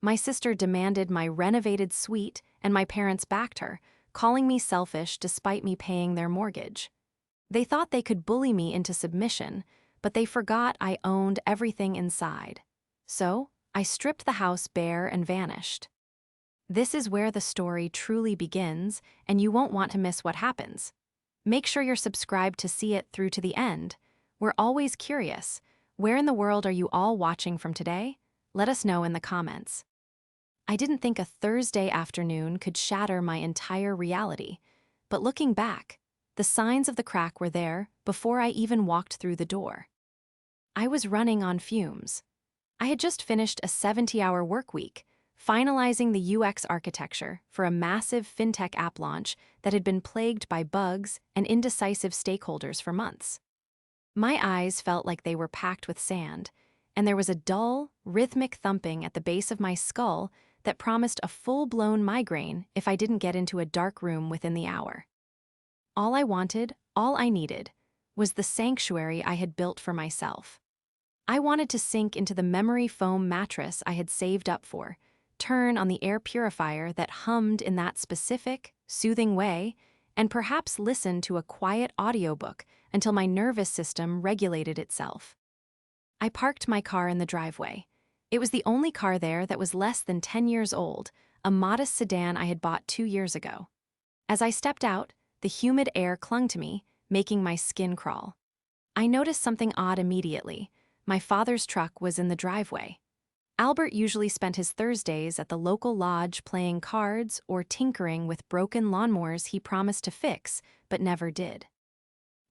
My sister demanded my renovated suite, and my parents backed her, calling me selfish despite me paying their mortgage. They thought they could bully me into submission, but they forgot I owned everything inside. So, I stripped the house bare and vanished. This is where the story truly begins, and you won't want to miss what happens. Make sure you're subscribed to see it through to the end. We're always curious. Where in the world are you all watching from today? Let us know in the comments. I didn't think a Thursday afternoon could shatter my entire reality, but looking back, the signs of the crack were there before I even walked through the door. I was running on fumes. I had just finished a 70-hour work week, finalizing the UX architecture for a massive fintech app launch that had been plagued by bugs and indecisive stakeholders for months. My eyes felt like they were packed with sand, and there was a dull, rhythmic thumping at the base of my skull that promised a full-blown migraine if I didn't get into a dark room within the hour. All I wanted, all I needed, was the sanctuary I had built for myself. I wanted to sink into the memory foam mattress I had saved up for, turn on the air purifier that hummed in that specific, soothing way, and perhaps listen to a quiet audiobook until my nervous system regulated itself. I parked my car in the driveway. It was the only car there that was less than 10 years old, a modest sedan I had bought 2 years ago. As I stepped out, the humid air clung to me, making my skin crawl. I noticed something odd immediately. My father's truck was in the driveway. Albert usually spent his Thursdays at the local lodge playing cards or tinkering with broken lawnmowers he promised to fix, but never did.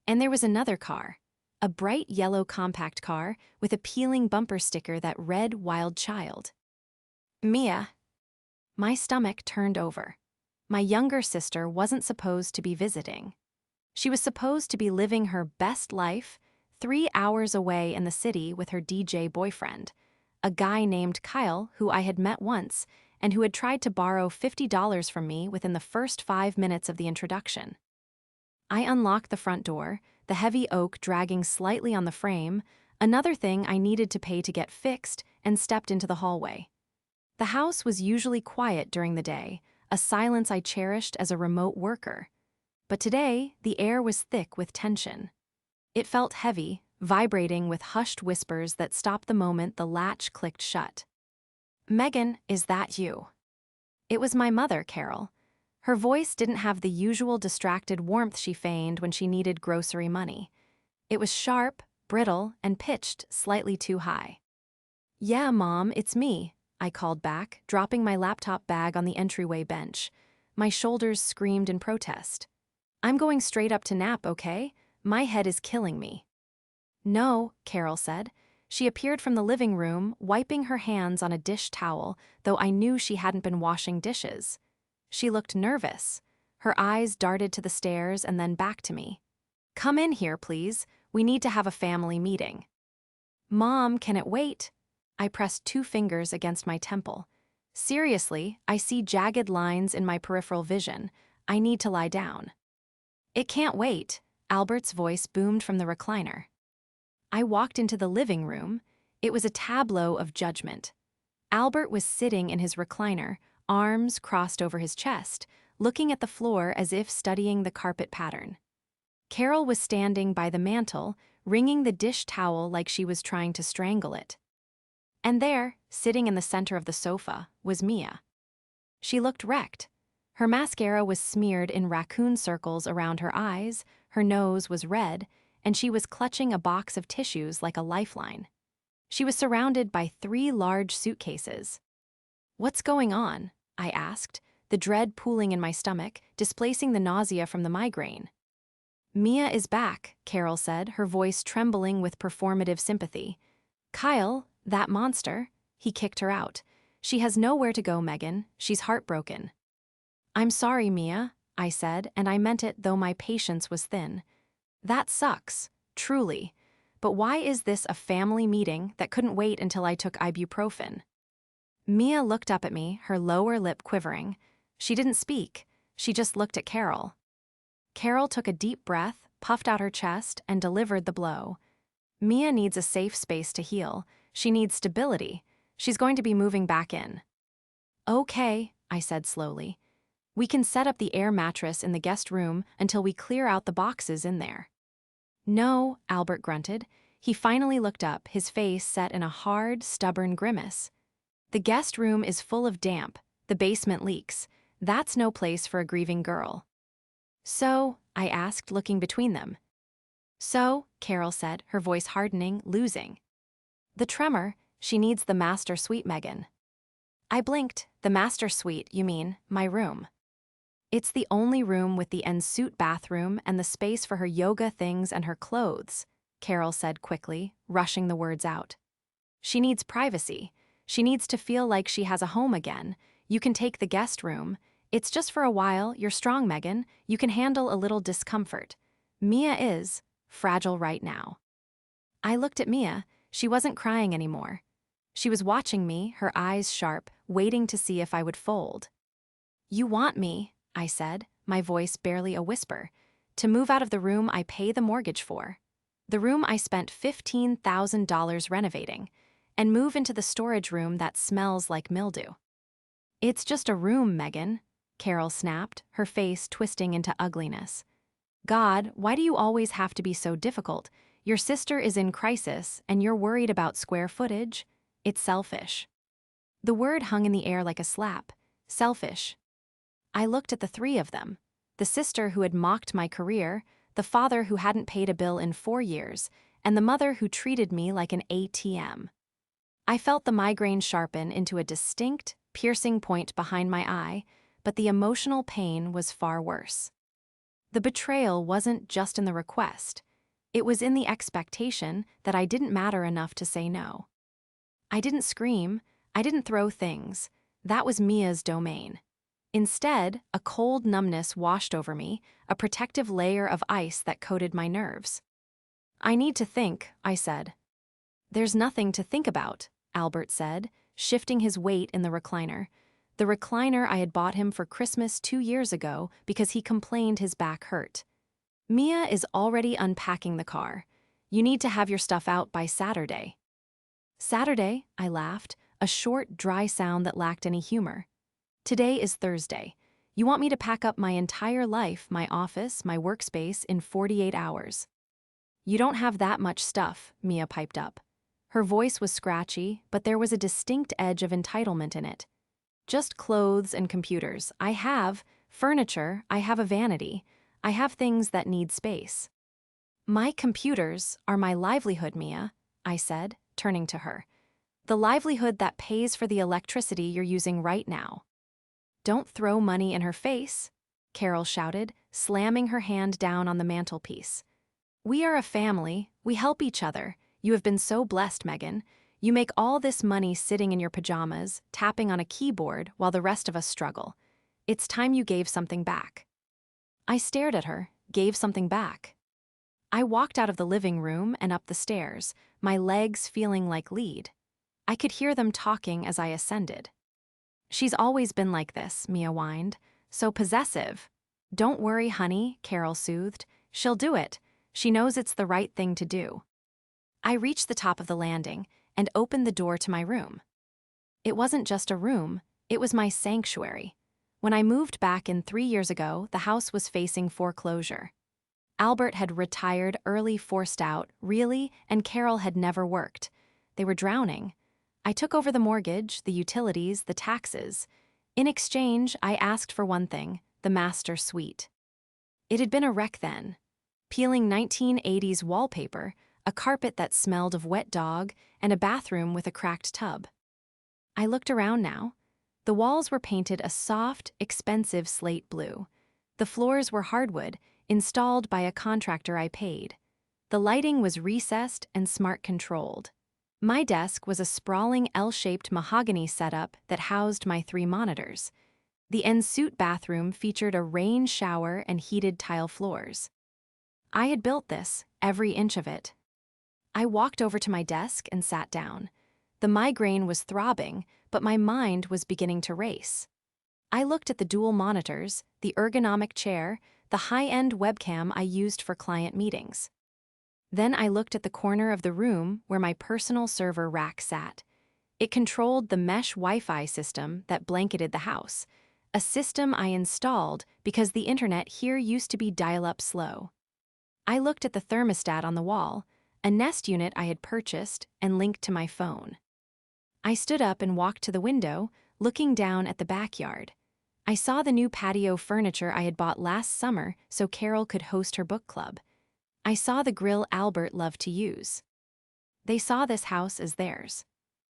And there was another car, a bright yellow compact car with a peeling bumper sticker that read "Wild Child." Mia. My stomach turned over. My younger sister wasn't supposed to be visiting. She was supposed to be living her best life 3 hours away in the city with her DJ boyfriend, a guy named Kyle who I had met once and who had tried to borrow $50 from me within the first 5 minutes of the introduction. I unlocked the front door, the heavy oak dragging slightly on the frame, another thing I needed to pay to get fixed, and stepped into the hallway. The house was usually quiet during the day, a silence I cherished as a remote worker. But today, the air was thick with tension. It felt heavy, vibrating with hushed whispers that stopped the moment the latch clicked shut. "Megan, is that you?" It was my mother, Carol. Her voice didn't have the usual distracted warmth she feigned when she needed grocery money. It was sharp, brittle, and pitched slightly too high. "Yeah, Mom, it's me," I called back, dropping my laptop bag on the entryway bench. My shoulders screamed in protest. "I'm going straight up to nap, okay? My head is killing me." "No," Carol said. She appeared from the living room, wiping her hands on a dish towel, though I knew she hadn't been washing dishes. She looked nervous. Her eyes darted to the stairs and then back to me. "Come in here, please. We need to have a family meeting." "Mom, can it wait?" I pressed 2 fingers against my temple. "Seriously, I see jagged lines in my peripheral vision. I need to lie down." "It can't wait," Albert's voice boomed from the recliner. I walked into the living room. It was a tableau of judgment. Albert was sitting in his recliner, arms crossed over his chest, looking at the floor as if studying the carpet pattern. Carol was standing by the mantel, wringing the dish towel like she was trying to strangle it. And there, sitting in the center of the sofa, was Mia. She looked wrecked. Her mascara was smeared in raccoon circles around her eyes, her nose was red, and she was clutching a box of tissues like a lifeline. She was surrounded by 3 large suitcases. "What's going on?" I asked, the dread pooling in my stomach, displacing the nausea from the migraine. "Mia is back," Carol said, her voice trembling with performative sympathy. "Kyle, that monster, he kicked her out. She has nowhere to go, Megan. She's heartbroken." "I'm sorry, Mia," I said, and I meant it though my patience was thin. "That sucks, truly. But why is this a family meeting that couldn't wait until I took ibuprofen?" Mia looked up at me, her lower lip quivering. She didn't speak. She just looked at Carol. Carol took a deep breath, puffed out her chest, and delivered the blow. "Mia needs a safe space to heal. She needs stability. She's going to be moving back in." Okay, I said slowly. We can set up the air mattress in the guest room until we clear out the boxes in there. No, Albert grunted. He finally looked up, his face set in a hard, stubborn grimace. The guest room is full of damp. The basement leaks. That's no place for a grieving girl. So, I asked, looking between them. So, Carol said, her voice hardening, losing. The tremor, she needs the master suite, Megan. I blinked. The master suite, you mean, my room. It's the only room with the ensuite bathroom and the space for her yoga things and her clothes, Carol said quickly, rushing the words out. She needs privacy. She needs to feel like she has a home again. You can take the guest room. It's just for a while. You're strong, Megan. You can handle a little discomfort. Mia is fragile right now. I looked at Mia. She wasn't crying anymore. She was watching me, her eyes sharp, waiting to see if I would fold. You want me, I said, my voice barely a whisper, to move out of the room I pay the mortgage for, the room I spent $15,000 renovating, and move into the storage room that smells like mildew. It's just a room, Megan, Carol snapped, her face twisting into ugliness. God, why do you always have to be so difficult? Your sister is in crisis, and you're worried about square footage? It's selfish. The word hung in the air like a slap. Selfish. I looked at the three of them. The sister who had mocked my career, the father who hadn't paid a bill in 4 years, and the mother who treated me like an ATM. I felt the migraine sharpen into a distinct, piercing point behind my eye, but the emotional pain was far worse. The betrayal wasn't just in the request. It was in the expectation that I didn't matter enough to say no. I didn't scream. I didn't throw things. That was Mia's domain. Instead, a cold numbness washed over me, a protective layer of ice that coated my nerves. I need to think, I said. There's nothing to think about, Albert said, shifting his weight in the recliner. The recliner I had bought him for Christmas 2 years ago because he complained his back hurt. Mia is already unpacking the car. You need to have your stuff out by Saturday. Saturday, I laughed, a short, dry sound that lacked any humor. Today is Thursday. You want me to pack up my entire life, my office, my workspace, in 48 hours. You don't have that much stuff, Mia piped up. Her voice was scratchy, but there was a distinct edge of entitlement in it. Just clothes and computers. I have furniture, I have a vanity. I have things that need space. My computers are my livelihood, Mia, I said, turning to her. The livelihood that pays for the electricity you're using right now. Don't throw money in her face, Carol shouted, slamming her hand down on the mantelpiece. We are a family. We help each other. You have been so blessed, Megan. You make all this money sitting in your pajamas, tapping on a keyboard while the rest of us struggle. It's time you gave something back. I stared at her, gave something back. I walked out of the living room and up the stairs, my legs feeling like lead. I could hear them talking as I ascended. She's always been like this, Mia whined. So possessive. Don't worry, honey, Carol soothed. She'll do it. She knows it's the right thing to do. I reached the top of the landing and opened the door to my room. It wasn't just a room, it was my sanctuary. When I moved back in 3 years ago, the house was facing foreclosure. Albert had retired early, forced out, really, and Carol had never worked. They were drowning. I took over the mortgage, the utilities, the taxes. In exchange, I asked for one thing, the master suite. It had been a wreck then. Peeling 1980s wallpaper, a carpet that smelled of wet dog, and a bathroom with a cracked tub. I looked around now. The walls were painted a soft, expensive slate blue. The floors were hardwood, installed by a contractor I paid. The lighting was recessed and smart-controlled. My desk was a sprawling L-shaped mahogany setup that housed my 3 monitors. The ensuite bathroom featured a rain shower and heated tile floors. I had built this, every inch of it. I walked over to my desk and sat down. The migraine was throbbing, but my mind was beginning to race. I looked at the dual monitors, the ergonomic chair, the high-end webcam I used for client meetings. Then I looked at the corner of the room where my personal server rack sat. It controlled the mesh Wi-Fi system that blanketed the house, a system I installed because the internet here used to be dial-up slow. I looked at the thermostat on the wall, a Nest unit I had purchased and linked to my phone. I stood up and walked to the window, looking down at the backyard. I saw the new patio furniture I had bought last summer so Carol could host her book club. I saw the grill Albert loved to use. They saw this house as theirs.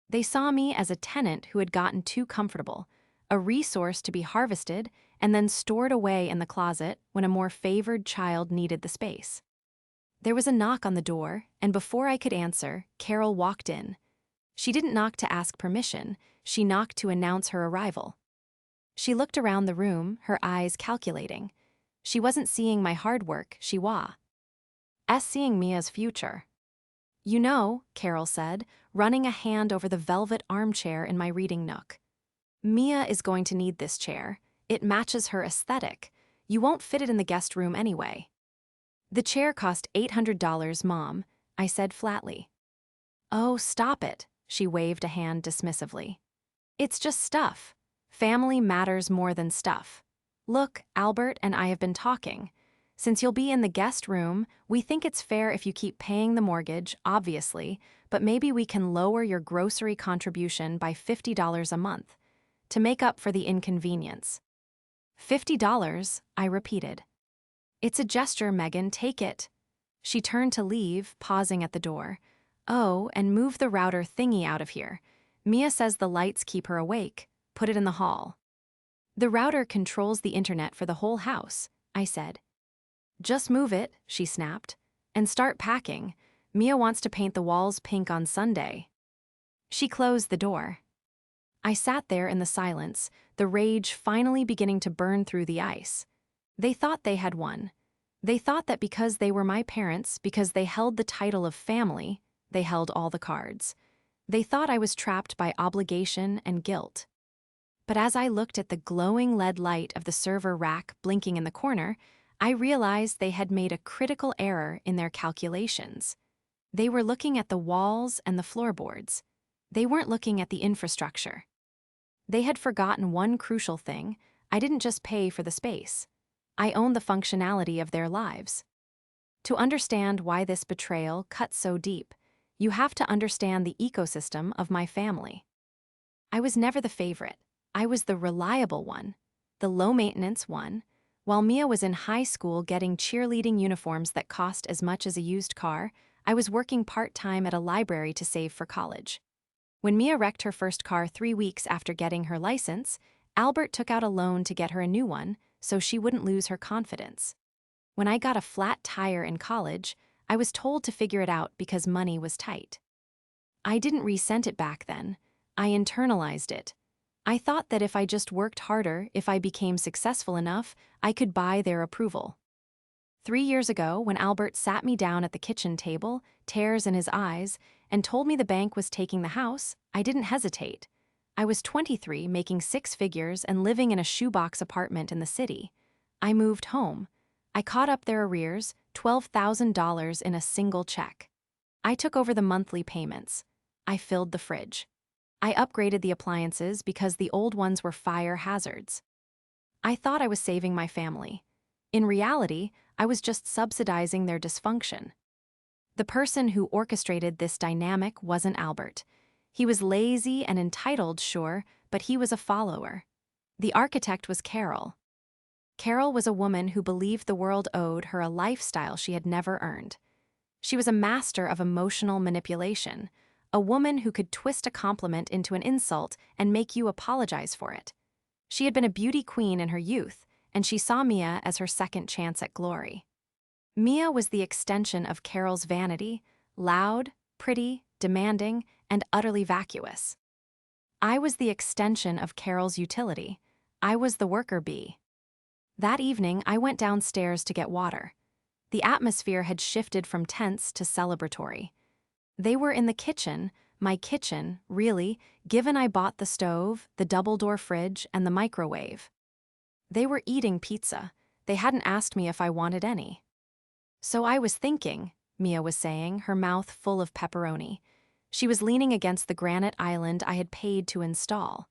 They saw me as a tenant who had gotten too comfortable, a resource to be harvested and then stored away in the closet when a more favored child needed the space. There was a knock on the door, and before I could answer, Carol walked in. She didn't knock to ask permission, she knocked to announce her arrival. She looked around the room, her eyes calculating. She wasn't seeing my hard work, she was seeing Mia's future. "You know," Carol said, running a hand over the velvet armchair in my reading nook. "Mia is going to need this chair. It matches her aesthetic. You won't fit it in the guest room anyway." "The chair cost $800, Mom," I said flatly. "Oh, stop it," she waved a hand dismissively. "It's just stuff. Family matters more than stuff. Look, Albert and I have been talking. Since you'll be in the guest room, we think it's fair if you keep paying the mortgage, obviously, but maybe we can lower your grocery contribution by $50 a month to make up for the inconvenience." $50, I repeated. "It's a gesture, Megan, take it." She turned to leave, pausing at the door. "Oh, and move the router thingy out of here. Mia says the lights keep her awake. Put it in the hall." "The router controls the internet for the whole house," I said. "Just move it," she snapped, "and start packing. Mia wants to paint the walls pink on Sunday." She closed the door. I sat there in the silence, the rage finally beginning to burn through the ice. They thought they had won. They thought that because they were my parents, because they held the title of family, they held all the cards. They thought I was trapped by obligation and guilt. But as I looked at the glowing lead light of the server rack blinking in the corner, I realized they had made a critical error in their calculations. They were looking at the walls and the floorboards. They weren't looking at the infrastructure. They had forgotten one crucial thing: I didn't just pay for the space. I owned the functionality of their lives. To understand why this betrayal cut so deep, you have to understand the ecosystem of my family. I was never the favorite. I was the reliable one, the low-maintenance one. While Mia was in high school getting cheerleading uniforms that cost as much as a used car, I was working part-time at a library to save for college. When Mia wrecked her first car 3 weeks after getting her license, Albert took out a loan to get her a new one so she wouldn't lose her confidence. When I got a flat tire in college, I was told to figure it out because money was tight. I didn't resent it back then. I internalized it. I thought that if I just worked harder, if I became successful enough, I could buy their approval. 3 years ago, when Albert sat me down at the kitchen table, tears in his eyes, and told me the bank was taking the house, I didn't hesitate. I was 23, making 6 figures and living in a shoebox apartment in the city. I moved home. I caught up their arrears, $12,000 in a single check. I took over the monthly payments. I filled the fridge. I upgraded the appliances because the old ones were fire hazards. I thought I was saving my family. In reality, I was just subsidizing their dysfunction. The person who orchestrated this dynamic wasn't Albert. He was lazy and entitled, sure, but he was a follower. The architect was Carol. Carol was a woman who believed the world owed her a lifestyle she had never earned. She was a master of emotional manipulation, a woman who could twist a compliment into an insult and make you apologize for it. She had been a beauty queen in her youth, and she saw Mia as her second chance at glory. Mia was the extension of Carol's vanity, loud, pretty, demanding, and utterly vacuous. I was the extension of Carol's utility. I was the worker bee. That evening, I went downstairs to get water. The atmosphere had shifted from tense to celebratory. They were in the kitchen, my kitchen, really, given I bought the stove, the double-door fridge, and the microwave. They were eating pizza. They hadn't asked me if I wanted any. "So I was thinking," Mia was saying, her mouth full of pepperoni. She was leaning against the granite island I had paid to install.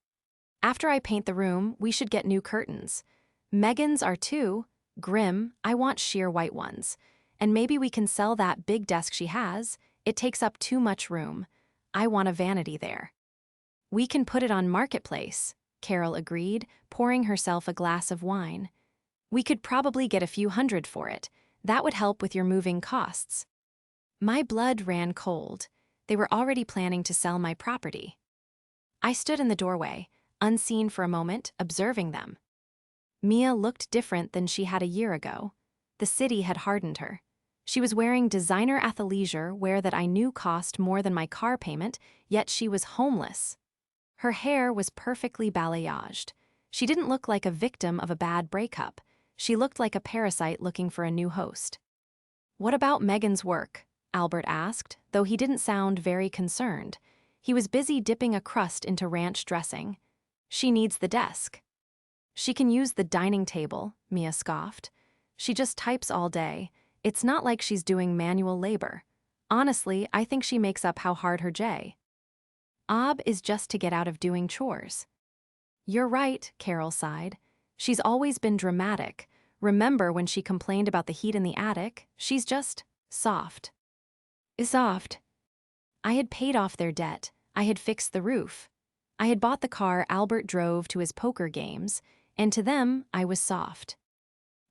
After I paint the room, we should get new curtains. Megan's are too grim. I want sheer white ones. And maybe we can sell that big desk she has. It takes up too much room. I want a vanity there. We can put it on Marketplace, Carol agreed, pouring herself a glass of wine. We could probably get a few hundred for it. That would help with your moving costs. My blood ran cold. They were already planning to sell my property. I stood in the doorway, unseen for a moment, observing them. Mia looked different than she had a year ago. The city had hardened her. She was wearing designer athleisure wear that I knew cost more than my car payment, yet she was homeless. Her hair was perfectly balayaged. She didn't look like a victim of a bad breakup. She looked like a parasite looking for a new host. "What about Megan's work?" Albert asked, though he didn't sound very concerned. He was busy dipping a crust into ranch dressing. "She needs the desk." "She can use the dining table," Mia scoffed. "She just types all day. It's not like she's doing manual labor. Honestly, I think she makes up how hard her job is just to get out of doing chores." "You're right," Carol sighed. "She's always been dramatic. Remember when she complained about the heat in the attic? She's just soft." Soft. I had paid off their debt. I had fixed the roof. I had bought the car Albert drove to his poker games, and to them, I was soft.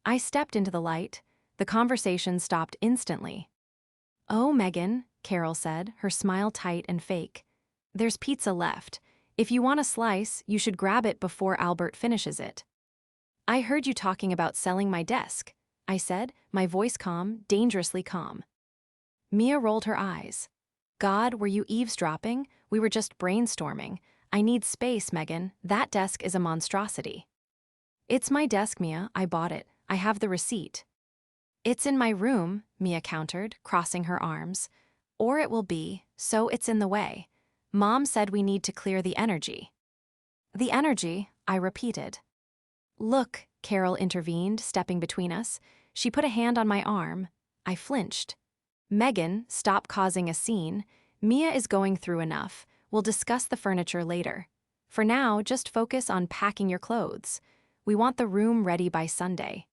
I stepped into the light. The conversation stopped instantly. "Oh, Megan," Carol said, her smile tight and fake. "There's pizza left. If you want a slice, you should grab it before Albert finishes it." "I heard you talking about selling my desk," I said, my voice calm, dangerously calm. Mia rolled her eyes. "God, were you eavesdropping? We were just brainstorming. I need space, Megan. That desk is a monstrosity." "It's my desk, Mia. I bought it. I have the receipt." "It's in my room," Mia countered, crossing her arms. "Or it will be, so it's in the way. Mom said we need to clear the energy." "The energy," I repeated. "Look," Carol intervened, stepping between us. She put a hand on my arm. I flinched. "Megan, stop causing a scene. Mia is going through enough. We'll discuss the furniture later. For now, just focus on packing your clothes. We want the room ready by Sunday."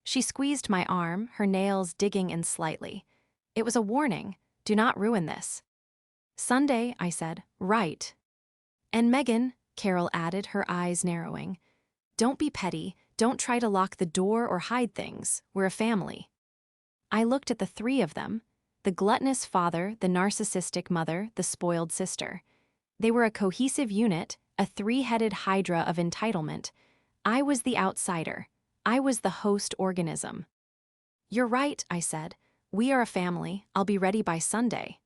She squeezed my arm, her nails digging in slightly. It was a warning. Do not ruin this. "Sunday," I said. "Right." "And Megan," Carol added, her eyes narrowing, "don't be petty. Don't try to lock the door or hide things. We're a family." I looked at the three of them, the gluttonous father, the narcissistic mother, the spoiled sister. They were a cohesive unit, a three-headed hydra of entitlement. I was the outsider. I was the host organism. "You're right," I said. "We are a family. I'll be ready by Sunday."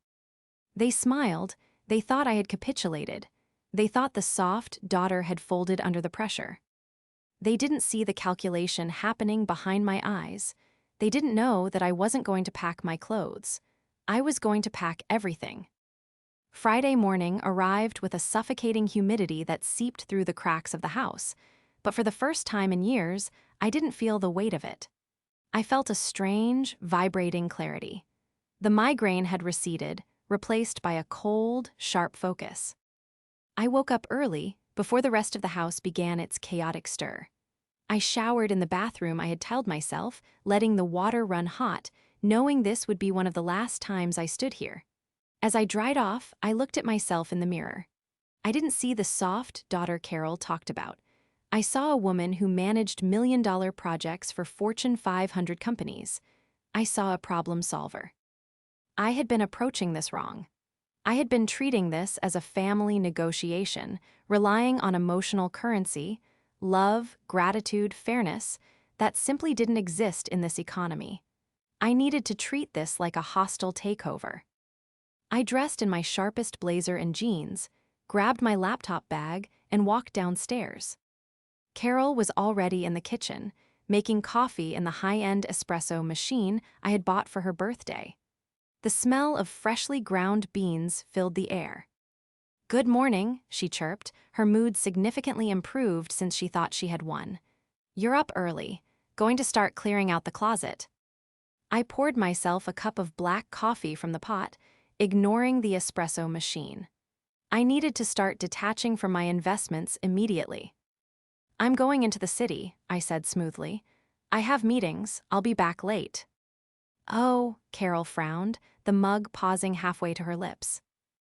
They smiled. They thought I had capitulated. They thought the soft daughter had folded under the pressure. They didn't see the calculation happening behind my eyes. They didn't know that I wasn't going to pack my clothes. I was going to pack everything. Friday morning arrived with a suffocating humidity that seeped through the cracks of the house, but for the first time in years, I didn't feel the weight of it. I felt a strange, vibrating clarity. The migraine had receded, replaced by a cold, sharp focus. I woke up early, before the rest of the house began its chaotic stir. I showered in the bathroom I had tiled myself, letting the water run hot, knowing this would be one of the last times I stood here. As I dried off, I looked at myself in the mirror. I didn't see the soft daughter Carol talked about. I saw a woman who managed million-dollar projects for Fortune 500 companies. I saw a problem solver. I had been approaching this wrong. I had been treating this as a family negotiation, relying on emotional currency, love, gratitude, fairness, that simply didn't exist in this economy. I needed to treat this like a hostile takeover. I dressed in my sharpest blazer and jeans, grabbed my laptop bag, and walked downstairs. Carol was already in the kitchen, making coffee in the high-end espresso machine I had bought for her birthday. The smell of freshly ground beans filled the air. "Good morning," she chirped, her mood significantly improved since she thought she had won. "You're up early. Going to start clearing out the closet." I poured myself a cup of black coffee from the pot, ignoring the espresso machine. I needed to start detaching from my investments immediately. "I'm going into the city," I said smoothly. "I have meetings, I'll be back late." "Oh," Carol frowned, the mug pausing halfway to her lips.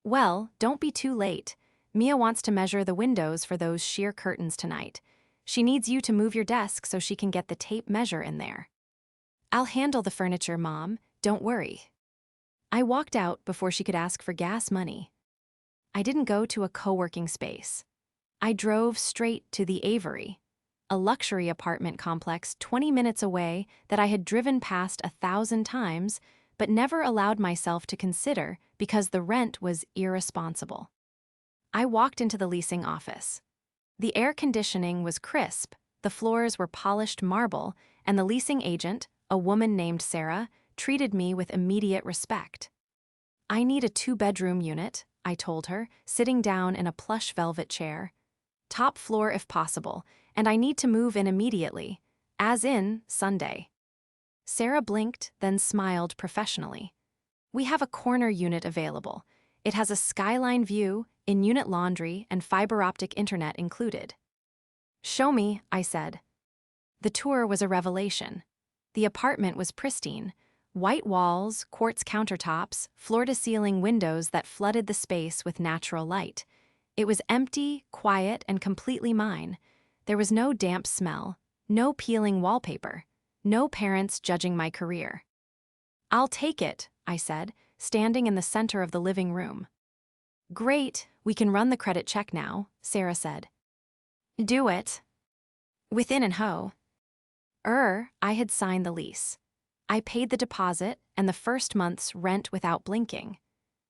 "Well, don't be too late. Mia wants to measure the windows for those sheer curtains tonight. She needs you to move your desk so she can get the tape measure in there." "I'll handle the furniture, Mom, don't worry." I walked out before she could ask for gas money. I didn't go to a co-working space. I drove straight to the Avery, a luxury apartment complex 20 minutes away that I had driven past 1,000 times, but never allowed myself to consider because the rent was irresponsible. I walked into the leasing office. The air conditioning was crisp, the floors were polished marble, and the leasing agent, a woman named Sarah, treated me with immediate respect. "I need a 2-bedroom unit," I told her, sitting down in a plush velvet chair. "Top floor if possible, and I need to move in immediately, as in Sunday." Sarah blinked, then smiled professionally. "We have a corner unit available. It has a skyline view, in-unit laundry, and fiber optic internet included." "Show me," I said. The tour was a revelation. The apartment was pristine. White walls, quartz countertops, floor-to-ceiling windows that flooded the space with natural light. It was empty, quiet, and completely mine. There was no damp smell, no peeling wallpaper, no parents judging my career. "I'll take it," I said, standing in the center of the living room. "Great, we can run the credit check now," Sarah said. "Do it." "Within and ho." I had signed the lease. I paid the deposit and the first month's rent without blinking.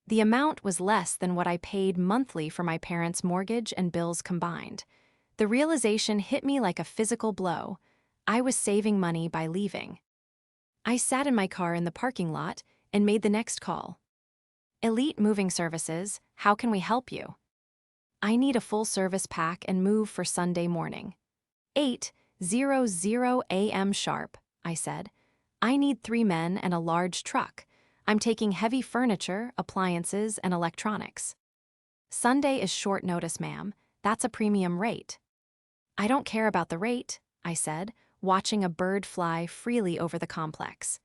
The amount was less than what I paid monthly for my parents' mortgage and bills combined. The realization hit me like a physical blow. I was saving money by leaving. I sat in my car in the parking lot and made the next call. "Elite Moving Services, how can we help you?" "I need a full-service pack and move for Sunday morning." 8:00 a.m. sharp, I said. "I need 3 men and a large truck. I'm taking heavy furniture, appliances, and electronics." "Sunday is short notice, ma'am. That's a premium rate." "I don't care about the rate," I said, watching a bird fly freely over the complex.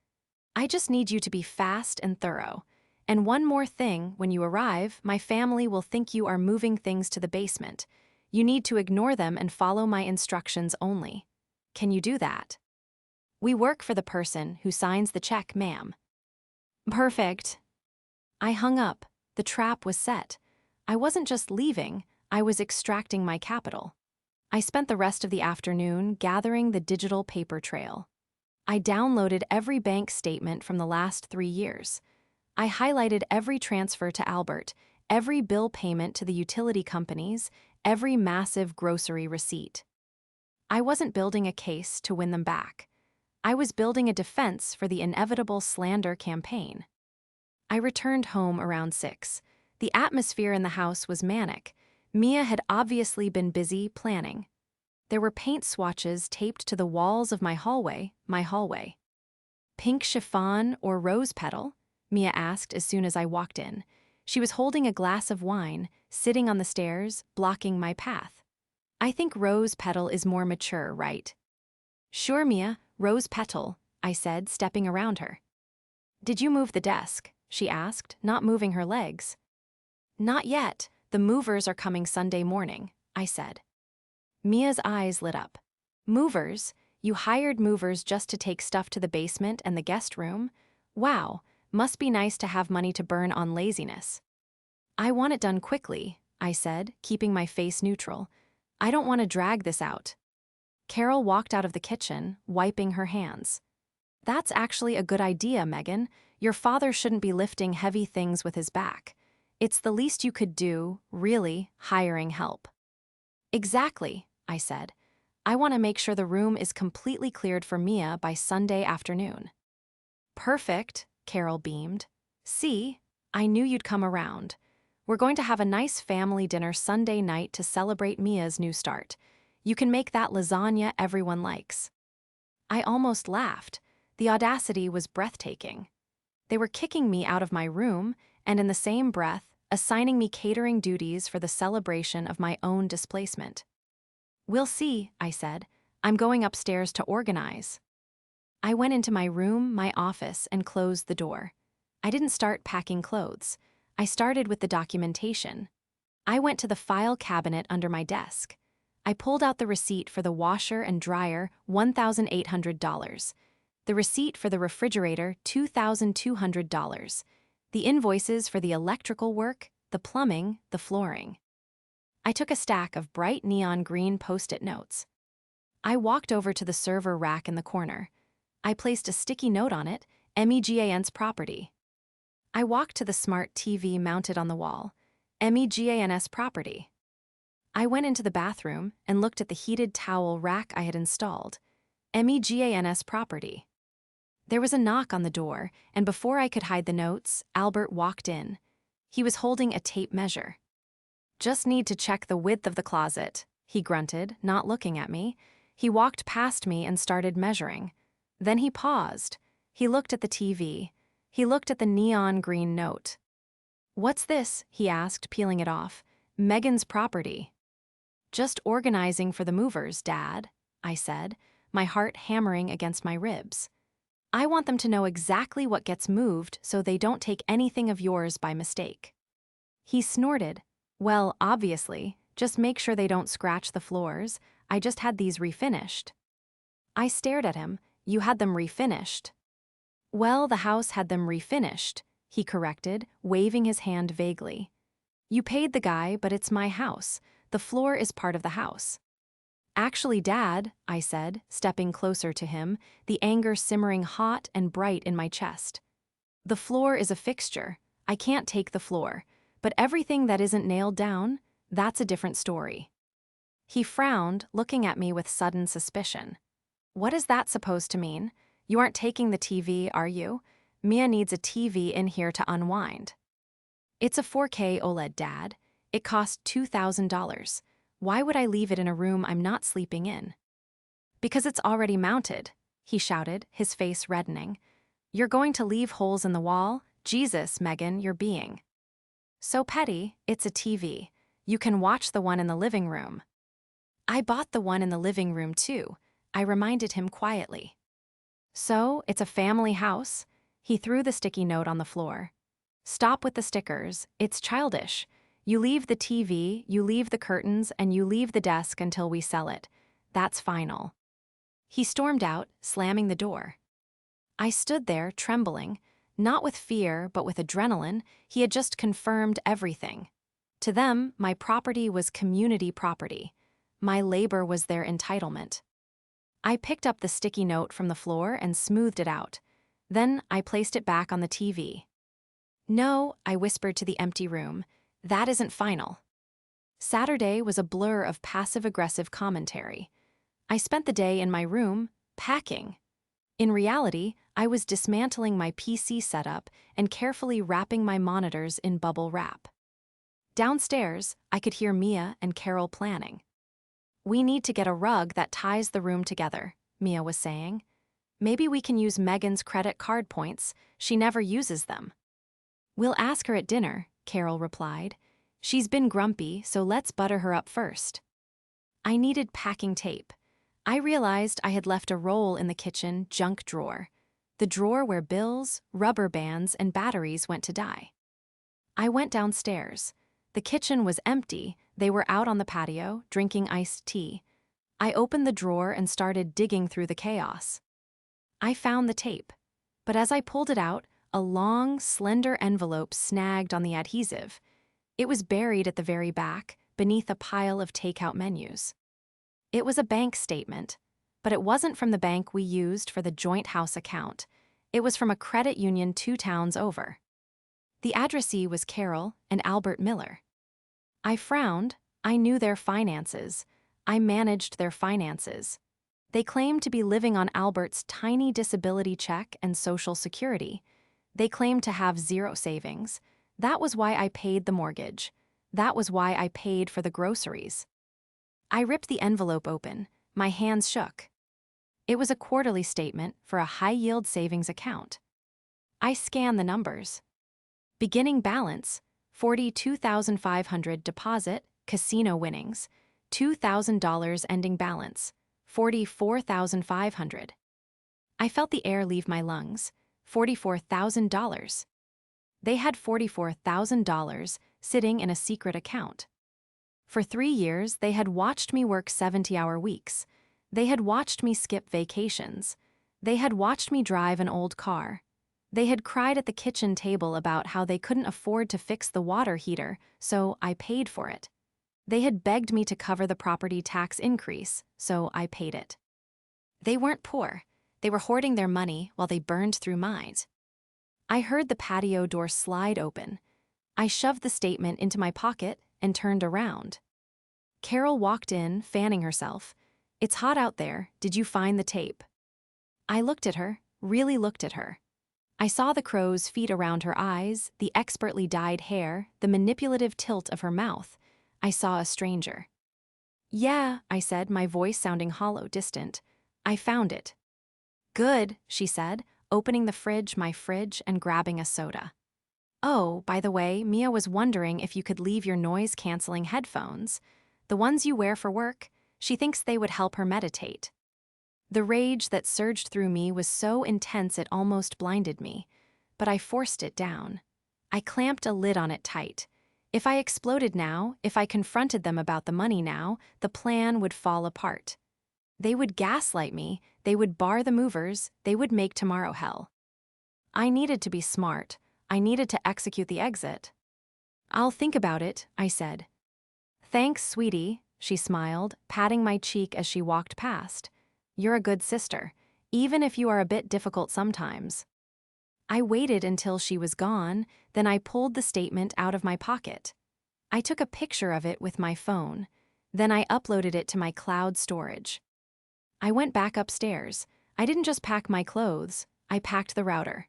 "I just need you to be fast and thorough. And one more thing, when you arrive, my family will think you are moving things to the basement. You need to ignore them and follow my instructions only. Can you do that?" "We work for the person who signs the check, ma'am." "Perfect." I hung up. The trap was set. I wasn't just leaving, I was extracting my capital. I spent the rest of the afternoon gathering the digital paper trail. I downloaded every bank statement from the last 3 years. I highlighted every transfer to Albert, every bill payment to the utility companies, every massive grocery receipt. I wasn't building a case to win them back. I was building a defense for the inevitable slander campaign. I returned home around 6. The atmosphere in the house was manic. Mia had obviously been busy planning. There were paint swatches taped to the walls of my hallway. "Pink chiffon or rose petal?" Mia asked as soon as I walked in. She was holding a glass of wine, sitting on the stairs, blocking my path. "I think rose petal is more mature, right?" "Sure, Mia, rose petal," I said, stepping around her. "Did you move the desk?" she asked, not moving her legs. "Not yet. The movers are coming Sunday morning," I said. Mia's eyes lit up. "Movers? You hired movers just to take stuff to the basement and the guest room? Wow, must be nice to have money to burn on laziness." "I want it done quickly," I said, keeping my face neutral. "I don't want to drag this out." Carol walked out of the kitchen, wiping her hands. "That's actually a good idea, Megan. Your father shouldn't be lifting heavy things with his back. It's the least you could do, really, hiring help." "Exactly," I said. "I want to make sure the room is completely cleared for Mia by Sunday afternoon." "Perfect," Carol beamed. "See, I knew you'd come around. We're going to have a nice family dinner Sunday night to celebrate Mia's new start. You can make that lasagna everyone likes." I almost laughed. The audacity was breathtaking. They were kicking me out of my room, and in the same breath, assigning me catering duties for the celebration of my own displacement. "We'll see," I said. "I'm going upstairs to organize." I went into my room, my office, and closed the door. I didn't start packing clothes. I started with the documentation. I went to the file cabinet under my desk. I pulled out the receipt for the washer and dryer, $1,800. The receipt for the refrigerator, $2,200. The invoices for the electrical work, the plumbing, the flooring. I took a stack of bright neon green Post-it notes. I walked over to the server rack in the corner. I placed a sticky note on it, MEGAN's property. I walked to the smart TV mounted on the wall, MEGAN's property. I went into the bathroom and looked at the heated towel rack I had installed, MEGAN's property. There was a knock on the door, and before I could hide the notes, Albert walked in. He was holding a tape measure. "Just need to check the width of the closet," he grunted, not looking at me. He walked past me and started measuring. Then he paused. He looked at the TV. He looked at the neon green note. "What's this?" he asked, peeling it off. "Megan's property." "Just organizing for the movers, Dad," I said, my heart hammering against my ribs. "I want them to know exactly what gets moved so they don't take anything of yours by mistake." He snorted. "Well, obviously, just make sure they don't scratch the floors. I just had these refinished." I stared at him. "You had them refinished?" "Well, the house had them refinished," he corrected, waving his hand vaguely. "You paid the guy, but it's my house. The floor is part of the house." "Actually, Dad," I said, stepping closer to him, the anger simmering hot and bright in my chest. "The floor is a fixture. I can't take the floor. But everything that isn't nailed down, that's a different story." He frowned, looking at me with sudden suspicion. "What is that supposed to mean? You aren't taking the TV, are you? Mia needs a TV in here to unwind." "It's a 4K OLED, Dad. It cost $2,000. Why would I leave it in a room I'm not sleeping in?" "Because it's already mounted," he shouted, his face reddening. "You're going to leave holes in the wall? Jesus, Megan, you're being so petty. It's a TV. You can watch the one in the living room." "I bought the one in the living room too," I reminded him quietly. "So, it's a family house?" He threw the sticky note on the floor. "Stop with the stickers. It's childish. You leave the TV, you leave the curtains, and you leave the desk until we sell it. That's final." He stormed out, slamming the door. I stood there, trembling. Not with fear, but with adrenaline. He had just confirmed everything. To them, my property was community property. My labor was their entitlement. I picked up the sticky note from the floor and smoothed it out. Then I placed it back on the TV. "No," I whispered to the empty room. "That isn't final." Saturday was a blur of passive-aggressive commentary. I spent the day in my room, packing. In reality, I was dismantling my PC setup and carefully wrapping my monitors in bubble wrap. Downstairs, I could hear Mia and Carol planning. "We need to get a rug that ties the room together," Mia was saying. "Maybe we can use Megan's credit card points. She never uses them." "We'll ask her at dinner," Carol replied. "She's been grumpy, so let's butter her up first." I needed packing tape. I realized I had left a roll in the kitchen junk drawer, the drawer where bills, rubber bands, and batteries went to die. I went downstairs. The kitchen was empty. They were out on the patio, drinking iced tea. I opened the drawer and started digging through the chaos. I found the tape, but as I pulled it out, a long, slender envelope snagged on the adhesive. It was buried at the very back, beneath a pile of takeout menus. It was a bank statement, but it wasn't from the bank we used for the joint house account. It was from a credit union 2 towns over. The addressee was Carol and Albert Miller. I frowned. I knew their finances. I managed their finances. They claimed to be living on Albert's tiny disability check and Social Security. They claimed to have 0 savings. That was why I paid the mortgage. That was why I paid for the groceries. I ripped the envelope open. My hands shook. It was a quarterly statement for a high-yield savings account. I scanned the numbers. Beginning balance, 42,500 deposit, casino winnings, $2,000 ending balance, 44,500. I felt the air leave my lungs, $44,000. They had $44,000 sitting in a secret account. For 3 years, they had watched me work 70-hour weeks. They had watched me skip vacations. They had watched me drive an old car. They had cried at the kitchen table about how they couldn't afford to fix the water heater, so I paid for it. They had begged me to cover the property tax increase, so I paid it. They weren't poor. They were hoarding their money while they burned through mine. I heard the patio door slide open. I shoved the statement into my pocket and turned around. Carol walked in, fanning herself. "It's hot out there. Did you find the tape?" I looked at her, really looked at her. I saw the crow's feet around her eyes, the expertly dyed hair, the manipulative tilt of her mouth. I saw a stranger. "Yeah," I said, my voice sounding hollow, distant. "I found it." "Good," she said, opening my fridge, and grabbing a soda. "Oh, by the way, Mia was wondering if you could leave your noise-canceling headphones. The ones you wear for work. She thinks they would help her meditate." The rage that surged through me was so intense it almost blinded me, but I forced it down. I clamped a lid on it tight. If I exploded now, if I confronted them about the money now, the plan would fall apart. They would gaslight me, they would bar the movers, they would make tomorrow hell. I needed to be smart. I needed to execute the exit. "I'll think about it," I said. "Thanks, sweetie," she smiled, patting my cheek as she walked past. "You're a good sister, even if you are a bit difficult sometimes." I waited until she was gone, then I pulled the statement out of my pocket. I took a picture of it with my phone. Then I uploaded it to my cloud storage. I went back upstairs. I didn't just pack my clothes, I packed the router.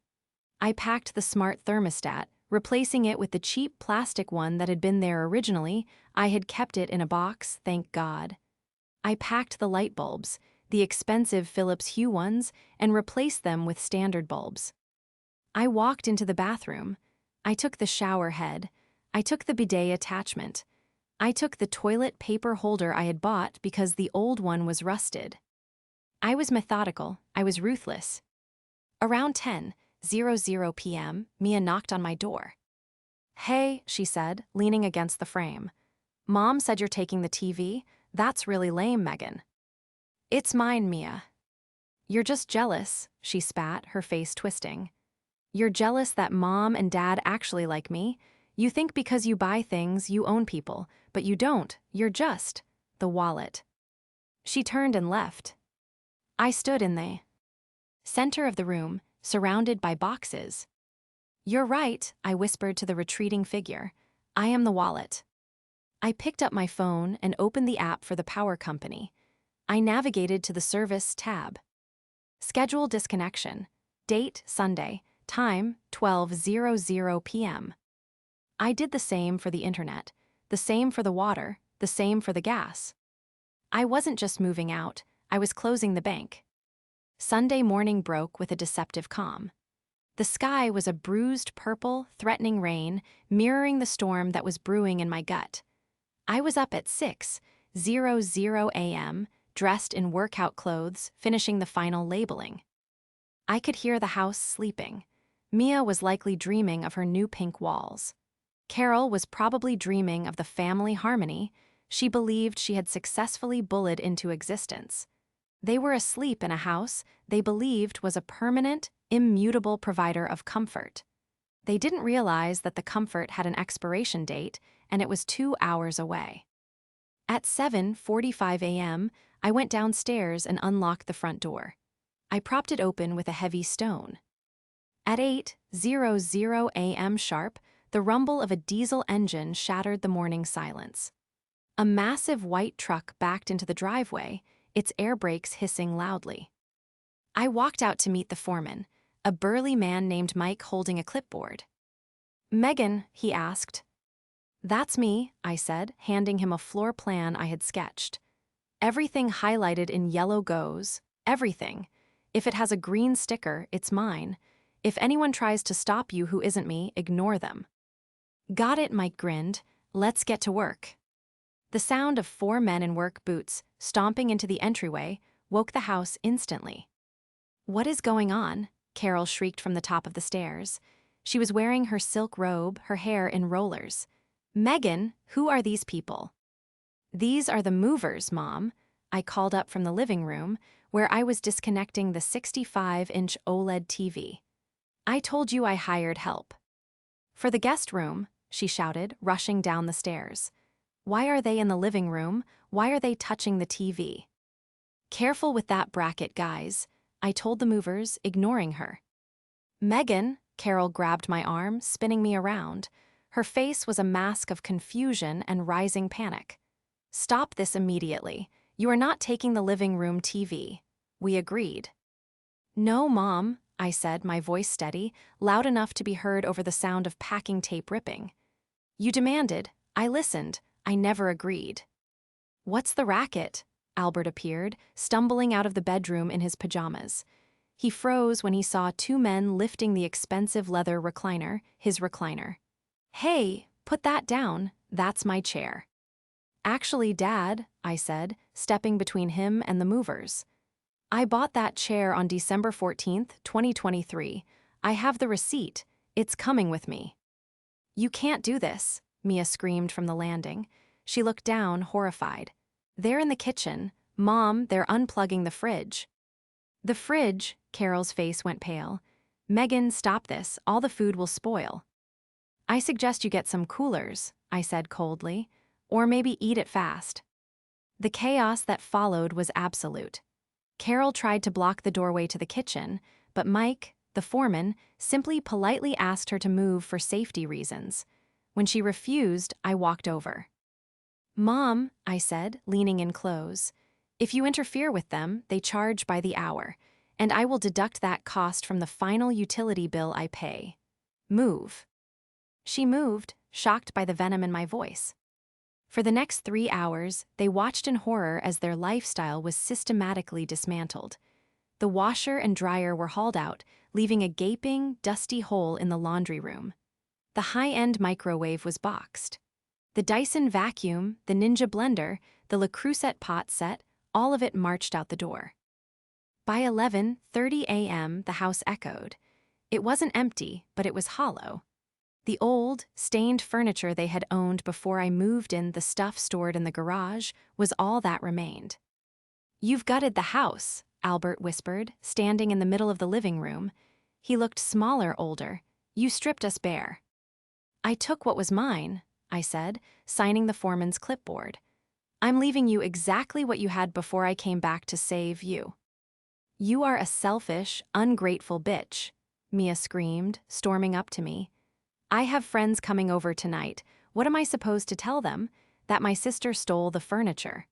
I packed the smart thermostat, replacing it with the cheap plastic one that had been there originally. I had kept it in a box, thank God. I packed the light bulbs, the expensive Philips Hue ones, and replaced them with standard bulbs. I walked into the bathroom. I took the shower head. I took the bidet attachment. I took the toilet paper holder I had bought because the old one was rusted. I was methodical. I was ruthless. Around 10:00 p.m., Mia knocked on my door. "Hey," she said, leaning against the frame. "Mom said you're taking the TV? That's really lame, Megan." "It's mine, Mia." "You're just jealous," she spat, her face twisting. "You're jealous that Mom and Dad actually like me. You think because you buy things, you own people, but you don't. You're just the wallet." She turned and left. I stood in the center of the room, surrounded by boxes. "You're right," I whispered to the retreating figure. "I am the wallet." I picked up my phone and opened the app for the power company. I navigated to the Service tab. Schedule disconnection. Date, Sunday. Time, 12:00 p.m. I did the same for the internet, the same for the water, the same for the gas. I wasn't just moving out, I was closing the bank. Sunday morning broke with a deceptive calm. The sky was a bruised purple, threatening rain, mirroring the storm that was brewing in my gut. I was up at 6:00 a.m., dressed in workout clothes, finishing the final labeling. I could hear the house sleeping. Mia was likely dreaming of her new pink walls. Carol was probably dreaming of the family harmony she believed she had successfully bullied into existence. They were asleep in a house they believed was a permanent, immutable provider of comfort. They didn't realize that the comfort had an expiration date, and it was 2 hours away. At 7:45 a.m., I went downstairs and unlocked the front door. I propped it open with a heavy stone. At 8:00 a.m. sharp, the rumble of a diesel engine shattered the morning silence. A massive white truck backed into the driveway, its air brakes hissing loudly. I walked out to meet the foreman, a burly man named Mike holding a clipboard. "Megan," he asked. "That's me," I said, handing him a floor plan I had sketched. Everything highlighted in yellow goes, everything. If it has a green sticker, it's mine. If anyone tries to stop you who isn't me, ignore them. Got it, Mike grinned. Let's get to work. The sound of 4 men in work boots stomping into the entryway woke the house instantly. What is going on? Carol shrieked from the top of the stairs. She was wearing her silk robe, her hair in rollers. Megan, who are these people? These are the movers, Mom, I called up from the living room, where I was disconnecting the 65-inch OLED TV. I told you I hired help. For the guest room, she shouted, rushing down the stairs. Why are they in the living room? Why are they touching the TV? Careful with that bracket, guys, I told the movers, ignoring her. Megan, Carol grabbed my arm, spinning me around. Her face was a mask of confusion and rising panic. Stop this immediately. You are not taking the living room TV. We agreed. No, Mom, I said, my voice steady, loud enough to be heard over the sound of packing tape ripping. You demanded. I listened. I never agreed. What's the racket? Albert appeared, stumbling out of the bedroom in his pajamas. He froze when he saw 2 men lifting the expensive leather recliner, his recliner. Hey, put that down. That's my chair. Actually, Dad, I said, stepping between him and the movers. I bought that chair on December 14th, 2023. I have the receipt. It's coming with me. You can't do this, Mia screamed from the landing. She looked down, horrified. They're in the kitchen. Mom, they're unplugging the fridge. The fridge, Carol's face went pale. Megan, stop this. All the food will spoil. I suggest you get some coolers, I said coldly. Or maybe eat it fast. The chaos that followed was absolute. Carol tried to block the doorway to the kitchen, but Mike, the foreman, simply politely asked her to move for safety reasons. When she refused, I walked over. Mom, I said, leaning in close, if you interfere with them, they charge by the hour, and I will deduct that cost from the final utility bill I pay. Move. She moved, shocked by the venom in my voice. For the next 3 hours, they watched in horror as their lifestyle was systematically dismantled. The washer and dryer were hauled out, leaving a gaping, dusty hole in the laundry room. The high-end microwave was boxed. The Dyson vacuum, the Ninja blender, the Le Creuset pot set, all of it marched out the door. By 11:30 a.m., the house echoed. It wasn't empty, but it was hollow. The old, stained furniture they had owned before I moved in, the stuff stored in the garage, was all that remained. You've gutted the house, Albert whispered, standing in the middle of the living room. He looked smaller, older. You stripped us bare. I took what was mine, I said, signing the foreman's clipboard. I'm leaving you exactly what you had before I came back to save you. You are a selfish, ungrateful bitch, Mia screamed, storming up to me. I have friends coming over tonight. What am I supposed to tell them? That my sister stole the furniture.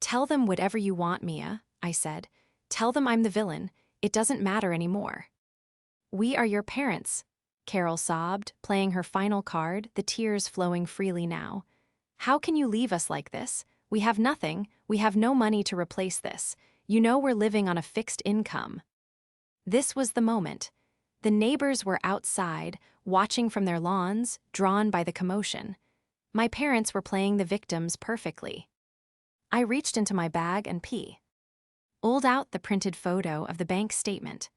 Tell them whatever you want, Mia, I said. Tell them I'm the villain. It doesn't matter anymore. We are your parents, Carol sobbed, playing her final card, the tears flowing freely now. How can you leave us like this? We have nothing. We have no money to replace this. You know we're living on a fixed income. This was the moment. The neighbors were outside, watching from their lawns, drawn by the commotion. My parents were playing the victims perfectly. I reached into my bag and pulled out the printed photo of the bank statement.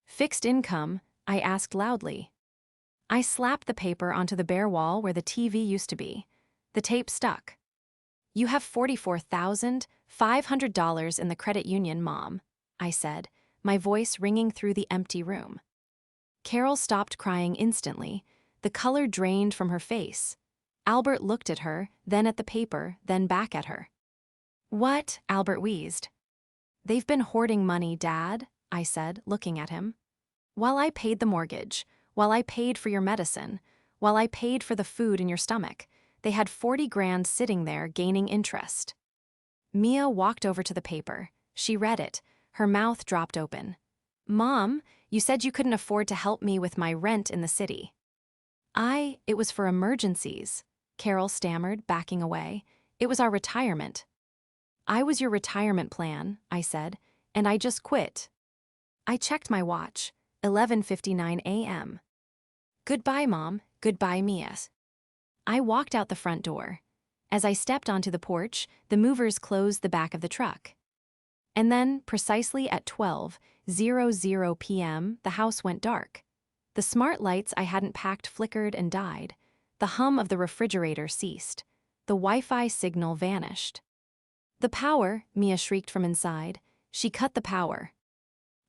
Fixed income, I asked loudly. I slapped the paper onto the bare wall where the TV used to be. The tape stuck. You have $44,500 in the credit union, Mom, I said, my voice ringing through the empty room. Carol stopped crying instantly. The color drained from her face. Albert looked at her, then at the paper, then back at her. What? Albert wheezed. They've been hoarding money, Dad, I said, looking at him. While I paid the mortgage, while I paid for your medicine, while I paid for the food in your stomach, they had 40 grand sitting there gaining interest. Mia walked over to the paper. She read it. Her mouth dropped open. Mom, you said you couldn't afford to help me with my rent in the city. It was for emergencies, Carol stammered, backing away. It was our retirement. I was your retirement plan, I said, and I just quit. I checked my watch. 11:59 a.m. Goodbye, Mom. Goodbye, Mia. I walked out the front door. As I stepped onto the porch, the movers closed the back of the truck. And then, precisely at 12:00 p.m., the house went dark. The smart lights I hadn't packed flickered and died. The hum of the refrigerator ceased. The Wi-Fi signal vanished. "The power," Mia shrieked from inside. She cut the power.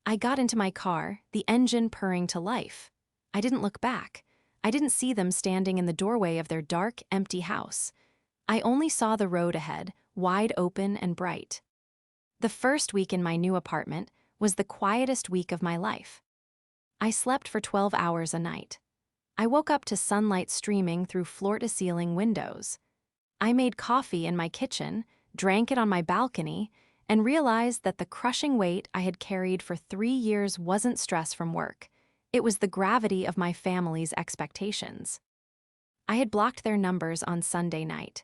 I got into my car, the engine purring to life. I didn't look back. I didn't see them standing in the doorway of their dark, empty house. I only saw the road ahead, wide open and bright. The first week in my new apartment was the quietest week of my life. I slept for 12 hours a night. I woke up to sunlight streaming through floor-to-ceiling windows. I made coffee in my kitchen, drank it on my balcony, and realized that the crushing weight I had carried for 3 years wasn't stress from work. It was the gravity of my family's expectations. I had blocked their numbers on Sunday night.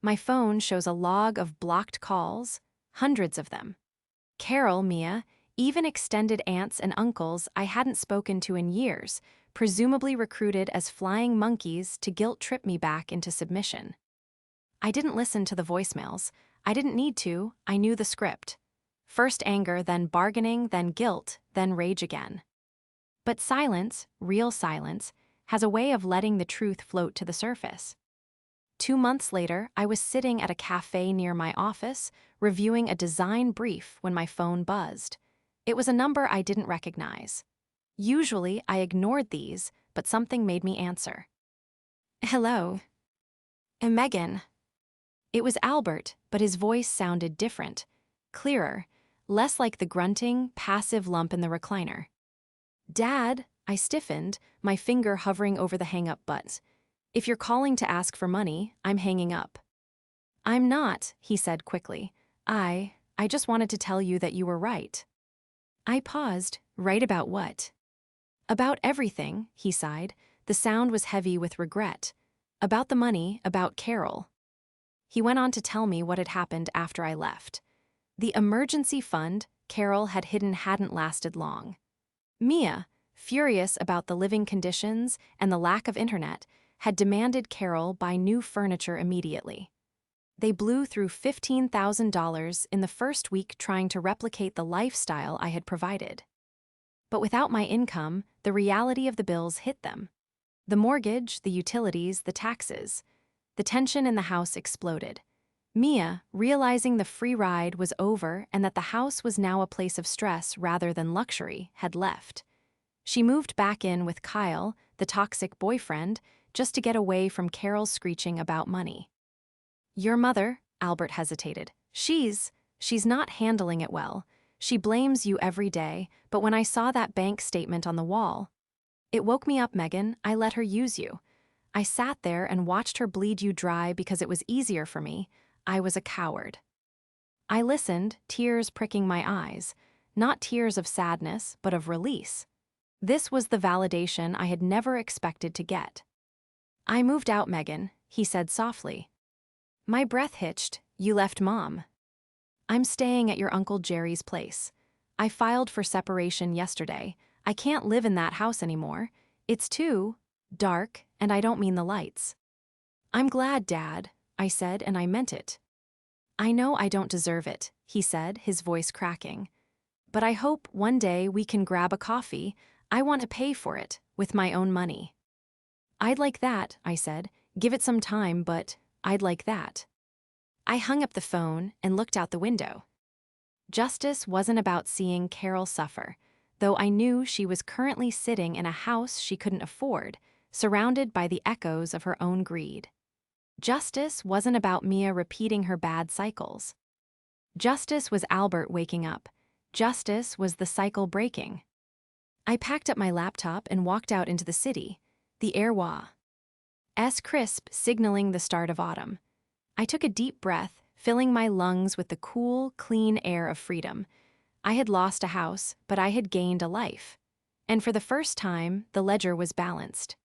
My phone shows a log of blocked calls, hundreds of them. Carol, Mia, even extended aunts and uncles I hadn't spoken to in years, presumably recruited as flying monkeys to guilt-trip me back into submission. I didn't listen to the voicemails. I didn't need to. I knew the script. First anger, then bargaining, then guilt, then rage again. But silence, real silence, has a way of letting the truth float to the surface. 2 months later, I was sitting at a cafe near my office, reviewing a design brief when my phone buzzed. It was a number I didn't recognize. Usually, I ignored these, but something made me answer. "Hello. Megan." It was Albert, but his voice sounded different, clearer, less like the grunting, passive lump in the recliner. "Dad," I stiffened, my finger hovering over the hang-up button. "If you're calling to ask for money, I'm hanging up." "I'm not," he said quickly. I just wanted to tell you that you were right." I paused. "Right about what?" "About everything," he sighed. The sound was heavy with regret. "About the money, about Carol." He went on to tell me what had happened after I left. The emergency fund Carol had hidden hadn't lasted long. Mia, furious about the living conditions and the lack of internet, had demanded Carol buy new furniture immediately. They blew through $15,000 in the first week trying to replicate the lifestyle I had provided. But without my income, the reality of the bills hit them. The mortgage, the utilities, the taxes. The tension in the house exploded. Mia, realizing the free ride was over and that the house was now a place of stress rather than luxury, had left. She moved back in with Kyle, the toxic boyfriend, just to get away from Carol's screeching about money. "Your mother," Albert hesitated. She's not handling it well. She blames you every day, but when I saw that bank statement on the wall, it woke me up, Megan. I let her use you. I sat there and watched her bleed you dry because it was easier for me. I was a coward." I listened, tears pricking my eyes, not tears of sadness, but of release. This was the validation I had never expected to get. "I moved out, Megan," he said softly. My breath hitched. "You left Mom." "I'm staying at your Uncle Jerry's place. I filed for separation yesterday. I can't live in that house anymore. It's too dark, and I don't mean the lights." "I'm glad, Dad," I said, and I meant it. "I know I don't deserve it," he said, his voice cracking. "But I hope one day we can grab a coffee. I want to pay for it, with my own money." "I'd like that," I said. "Give it some time, but I'd like that." I hung up the phone and looked out the window. Justice wasn't about seeing Carol suffer, though I knew she was currently sitting in a house she couldn't afford, surrounded by the echoes of her own greed. Justice wasn't about Mia repeating her bad cycles. Justice was Albert waking up. Justice was the cycle breaking. I packed up my laptop and walked out into the city. The air was crisp, signaling the start of autumn. I took a deep breath, filling my lungs with the cool, clean air of freedom. I had lost a house, but I had gained a life. And for the first time, the ledger was balanced.